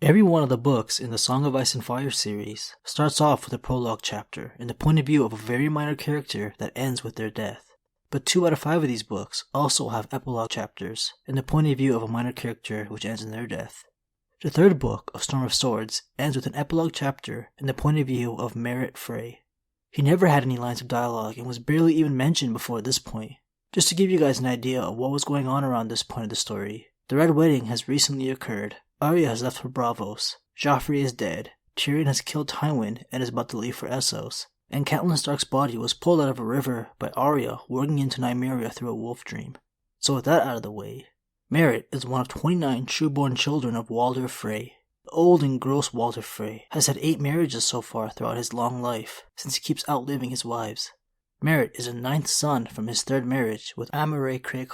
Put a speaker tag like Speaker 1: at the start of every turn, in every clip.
Speaker 1: Every one of the books in the Song of Ice and Fire series starts off with a prologue chapter in the point of view of a very minor character that ends with their death. But 2 out of 5 of these books also have epilogue chapters in the point of view of a minor character which ends in their death. The 3rd book of Storm of Swords ends with an epilogue chapter in the point of view of Merret Frey. He never had any lines of dialogue and was barely even mentioned before this point. Just to give you guys an idea of what was going on around this point of the story, the Red Wedding has recently occurred. Arya has left for Braavos, Joffrey is dead, Tyrion has killed Tywin and is about to leave for Essos, and Catelyn Stark's body was pulled out of a river by Arya walking into Nymeria through a wolf dream. So with that out of the way, Merrett is one of 29 true-born children of Walder Frey. The old and gross Walder Frey has had 8 marriages so far throughout his long life, since he keeps outliving his wives. Merrett is the 9th son from his 3rd marriage with Merret Frey.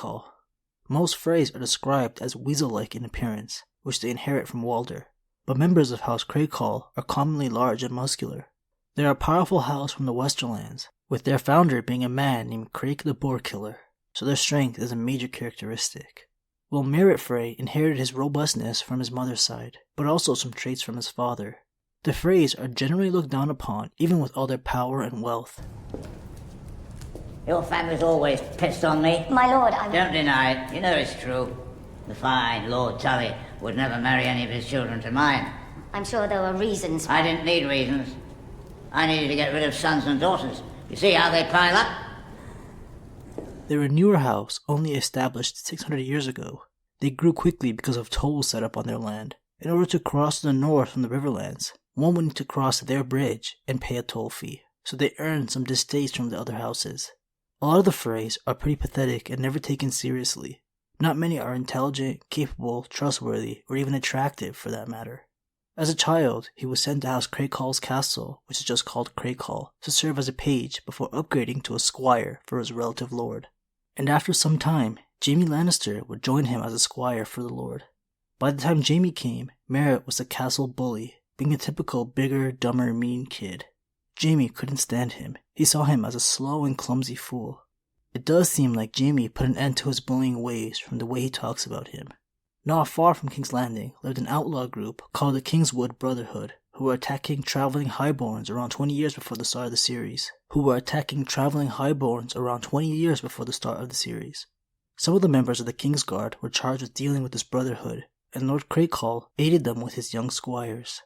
Speaker 1: Most Freys are described as weasel-like in appearance, which they inherit from Walder, but members of House Craycall are commonly large and muscular. They are a powerful house from the Westerlands, with their founder being a man named Crake the Boar Killer, so their strength is a major characteristic. While Merret Frey inherited his robustness from his mother's side, but also some traits from his father. The Freys are generally looked down upon even with all their power and wealth.
Speaker 2: Your family's always pissed on me.
Speaker 3: My lord,
Speaker 2: Don't deny it, you know it's true. The fine Lord Tully would never marry any of his children to mine.
Speaker 3: I'm sure there were reasons.
Speaker 2: I didn't need reasons. I needed to get rid of sons and daughters. You see how they pile up?
Speaker 1: They were a newer house, only established 600 years ago. They grew quickly because of tolls set up on their land. In order to cross to the north from the Riverlands, one would need to cross their bridge and pay a toll fee, so they earned some distaste from the other houses. A lot of the Freys are pretty pathetic and never taken seriously. Not many are intelligent, capable, trustworthy, or even attractive for that matter. As a child, he was sent to House Craycall's castle, which is just called Craycall, to serve as a page before upgrading to a squire for his relative lord. And after some time, Jaime Lannister would join him as a squire for the lord. By the time Jaime came, Merrett was a castle bully, being a typical bigger, dumber, mean kid. Jaime couldn't stand him. He saw him as a slow and clumsy fool. It does seem like Jaime put an end to his bullying ways from the way he talks about him. Not far from King's Landing lived an outlaw group called the Kingswood Brotherhood, who were attacking traveling highborns around 20 years before the start of the series. Some of the members of the Kingsguard were charged with dealing with this brotherhood, and Lord Craycall aided them with his young squires.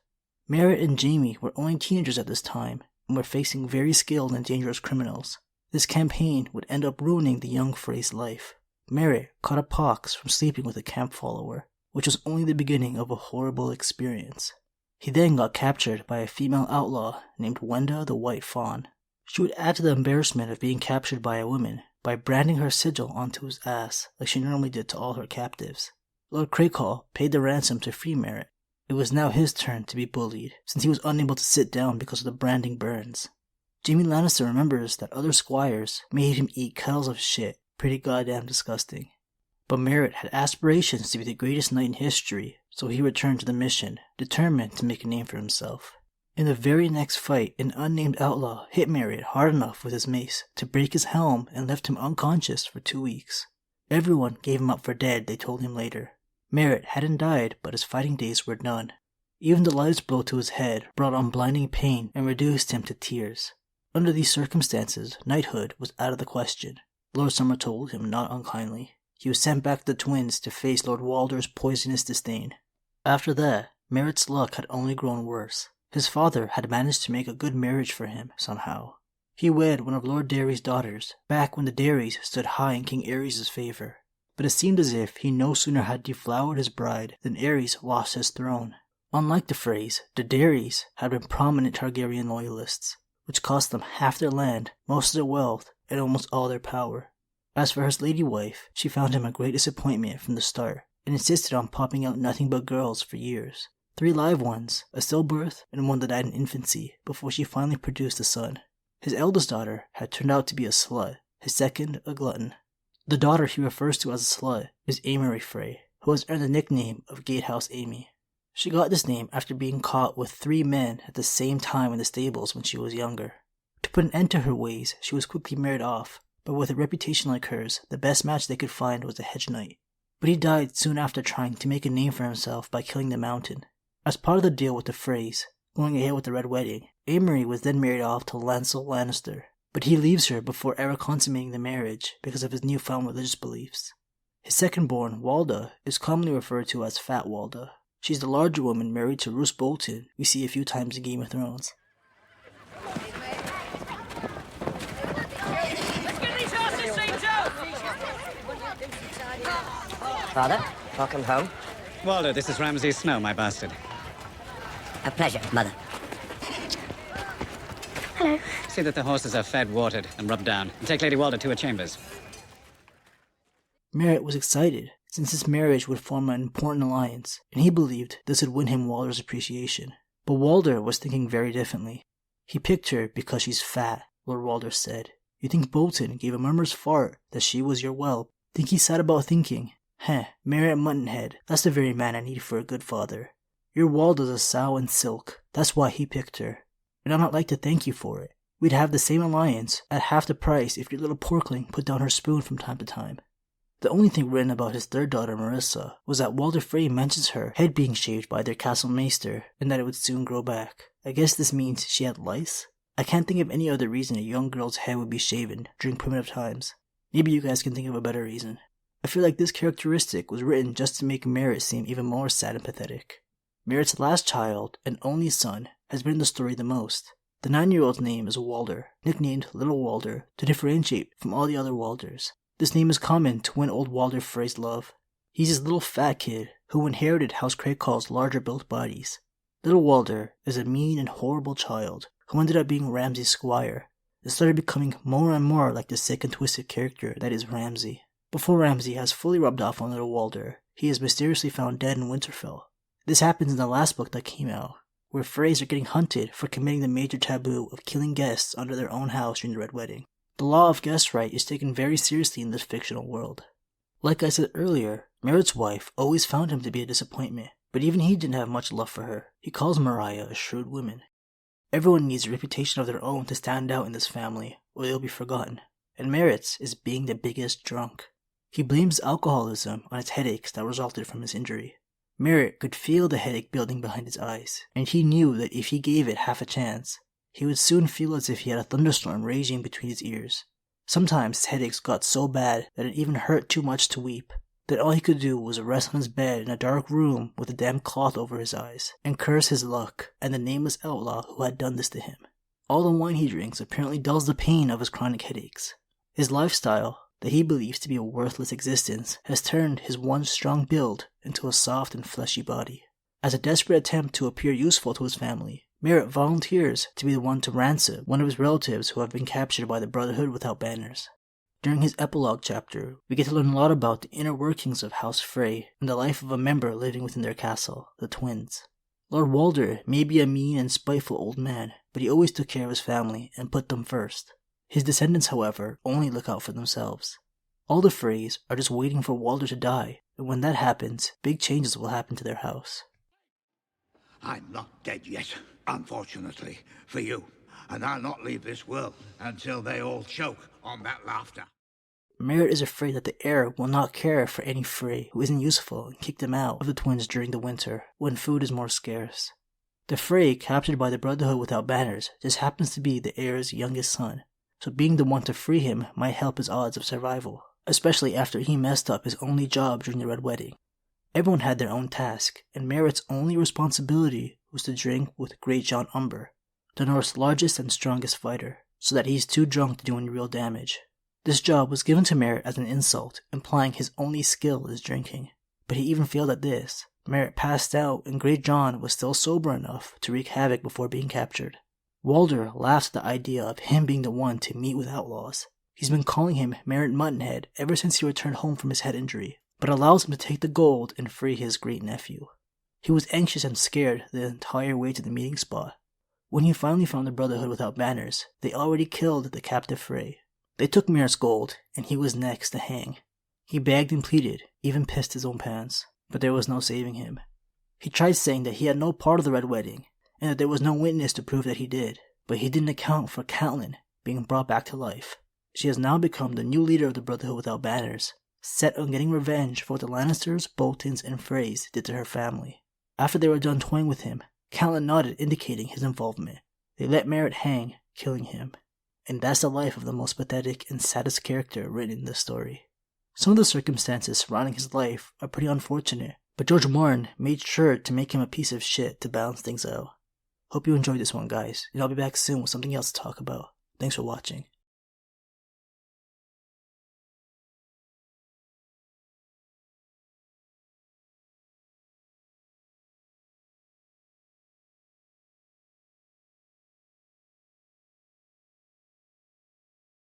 Speaker 1: Merrett and Jaime were only teenagers at this time, and were facing very skilled and dangerous criminals. This campaign would end up ruining the young Frey's life. Merrett caught a pox from sleeping with a camp follower, which was only the beginning of a horrible experience. He then got captured by a female outlaw named Wenda the White Fawn. She would add to the embarrassment of being captured by a woman by branding her sigil onto his ass like she normally did to all her captives. Lord Craycall paid the ransom to free Merrett. It was now his turn to be bullied, since he was unable to sit down because of the branding burns. Jaime Lannister remembers that other squires made him eat kettles of shit, pretty goddamn disgusting. But Merrett had aspirations to be the greatest knight in history, so he returned to the mission, determined to make a name for himself. In the very next fight, an unnamed outlaw hit Merrett hard enough with his mace to break his helm and left him unconscious for 2 weeks. Everyone gave him up for dead, they told him later. Merrett hadn't died, but his fighting days were done. Even the lightest blow to his head brought on blinding pain and reduced him to tears. Under these circumstances, knighthood was out of the question. Lord Summer told him not unkindly. He was sent back to the Twins to face Lord Walder's poisonous disdain. After that, Merrett's luck had only grown worse. His father had managed to make a good marriage for him, somehow. He wed one of Lord Darry's daughters, back when the Darrys stood high in King Aerys' favor. But it seemed as if he no sooner had deflowered his bride than Aerys lost his throne. Unlike the Freys, the Darrys had been prominent Targaryen loyalists, which cost them half their land, most of their wealth, and almost all their power. As for his lady wife, she found him a great disappointment from the start, and insisted on popping out nothing but girls for years. 3 live ones, a stillbirth, and one that died in infancy, before she finally produced a son. His eldest daughter had turned out to be a slut, his second a glutton. The daughter he refers to as a slut is Merret Frey, who has earned the nickname of Gatehouse Amy. She got this name after being caught with 3 men at the same time in the stables when she was younger. To put an end to her ways, she was quickly married off, but with a reputation like hers, the best match they could find was a hedge knight. But he died soon after trying to make a name for himself by killing the Mountain. As part of the deal with the Freys, going ahead with the Red Wedding, Amory was then married off to Lancel Lannister, but he leaves her before ever consummating the marriage because of his newfound religious beliefs. His second-born, Walda, is commonly referred to as Fat Walda. She's the larger woman married to Roose Bolton we see a few times in Game of Thrones.
Speaker 4: Father, welcome home.
Speaker 5: Walder, this is Ramsay Snow, my bastard.
Speaker 4: A pleasure, Mother.
Speaker 3: Hello.
Speaker 5: See that the horses are fed, watered, and rubbed down. And take Lady Walder to her chambers.
Speaker 1: Merrett was excited, since this marriage would form an important alliance, and he believed this would win him Walder's appreciation. But Walder was thinking very differently. He picked her because she's fat, Lord Walder said. You think Bolton gave a murmurous fart that she was your whelp? Think he sat about thinking, Merrett Muttonhead, that's the very man I need for a good father. Your Walder's a sow in silk, that's why he picked her. And I'd not like to thank you for it. We'd have the same alliance at half the price if your little porkling put down her spoon from time to time. The only thing written about his third daughter, Marissa, was that Walder Frey mentions her head being shaved by their castle maester, and that it would soon grow back. I guess this means she had lice? I can't think of any other reason a young girl's head would be shaven during primitive times. Maybe you guys can think of a better reason. I feel like this characteristic was written just to make Merrett seem even more sad and pathetic. Merrett's last child, and only son, has been in the story the most. The 9-year-old's name is Walder, nicknamed Little Walder, to differentiate from all the other Walders. This name is common to win old Walder Frey's love. He's this little fat kid who inherited House Craecall's larger built bodies. Little Walder is a mean and horrible child who ended up being Ramsay's squire, and started becoming more and more like the sick and twisted character that is Ramsay. Before Ramsay has fully rubbed off on Little Walder, he is mysteriously found dead in Winterfell. This happens in the last book that came out, where Freys are getting hunted for committing the major taboo of killing guests under their own house during the Red Wedding. The law of guest right is taken very seriously in this fictional world. Like I said earlier, Merrett's wife always found him to be a disappointment, but even he didn't have much love for her. He calls Mariah a shrewd woman. Everyone needs a reputation of their own to stand out in this family, or they'll be forgotten, and Merrett's is being the biggest drunk. He blames alcoholism on its headaches that resulted from his injury. Merrett could feel the headache building behind his eyes, and he knew that if he gave it half a chance, he would soon feel as if he had a thunderstorm raging between his ears. Sometimes his headaches got so bad that it even hurt too much to weep, that all he could do was rest on his bed in a dark room with a damp cloth over his eyes, and curse his luck and the nameless outlaw who had done this to him. All the wine he drinks apparently dulls the pain of his chronic headaches. His lifestyle, that he believes to be a worthless existence, has turned his once strong build into a soft and fleshy body. As a desperate attempt to appear useful to his family, Merrett volunteers to be the one to ransom one of his relatives who have been captured by the Brotherhood without banners. During his epilogue chapter, we get to learn a lot about the inner workings of House Frey and the life of a member living within their castle, the twins. Lord Walder may be a mean and spiteful old man, but he always took care of his family and put them first. His descendants, however, only look out for themselves. All the Freys are just waiting for Walder to die, and when that happens, big changes will happen to their house.
Speaker 6: I'm not dead yet, unfortunately, for you. And I'll not leave this world until they all choke on that laughter.
Speaker 1: Merrett is afraid that the heir will not care for any Frey who isn't useful and kick them out of the twins during the winter, when food is more scarce. The Frey captured by the Brotherhood without banners just happens to be the heir's youngest son, so being the one to free him might help his odds of survival, especially after he messed up his only job during the Red Wedding. Everyone had their own task, and Merrett's only responsibility was to drink with Great John Umber, the North's largest and strongest fighter, so that he's too drunk to do any real damage. This job was given to Merrett as an insult, implying his only skill is drinking. But he even failed at this. Merrett passed out, and Great John was still sober enough to wreak havoc before being captured. Walder laughs at the idea of him being the one to meet with outlaws. He's been calling him Merrett Muttonhead ever since he returned home from his head injury, but allows him to take the gold and free his great-nephew. He was anxious and scared the entire way to the meeting spot. When he finally found the Brotherhood without banners, they already killed the captive Frey. They took Merrett's gold, and he was next to hang. He begged and pleaded, even pissed his own pants, but there was no saving him. He tried saying that he had no part of the Red Wedding, and that there was no witness to prove that he did, but he didn't account for Catelyn being brought back to life. She has now become the new leader of the Brotherhood without banners, set on getting revenge for what the Lannisters, Boltons, and Freys did to her family. After they were done toying with him, Callan nodded, indicating his involvement. They let Merrett hang, killing him. And that's the life of the most pathetic and saddest character written in the story. Some of the circumstances surrounding his life are pretty unfortunate, but George Martin made sure to make him a piece of shit to balance things out. Hope you enjoyed this one, guys, and I'll be back soon with something else to talk about. Thanks for watching.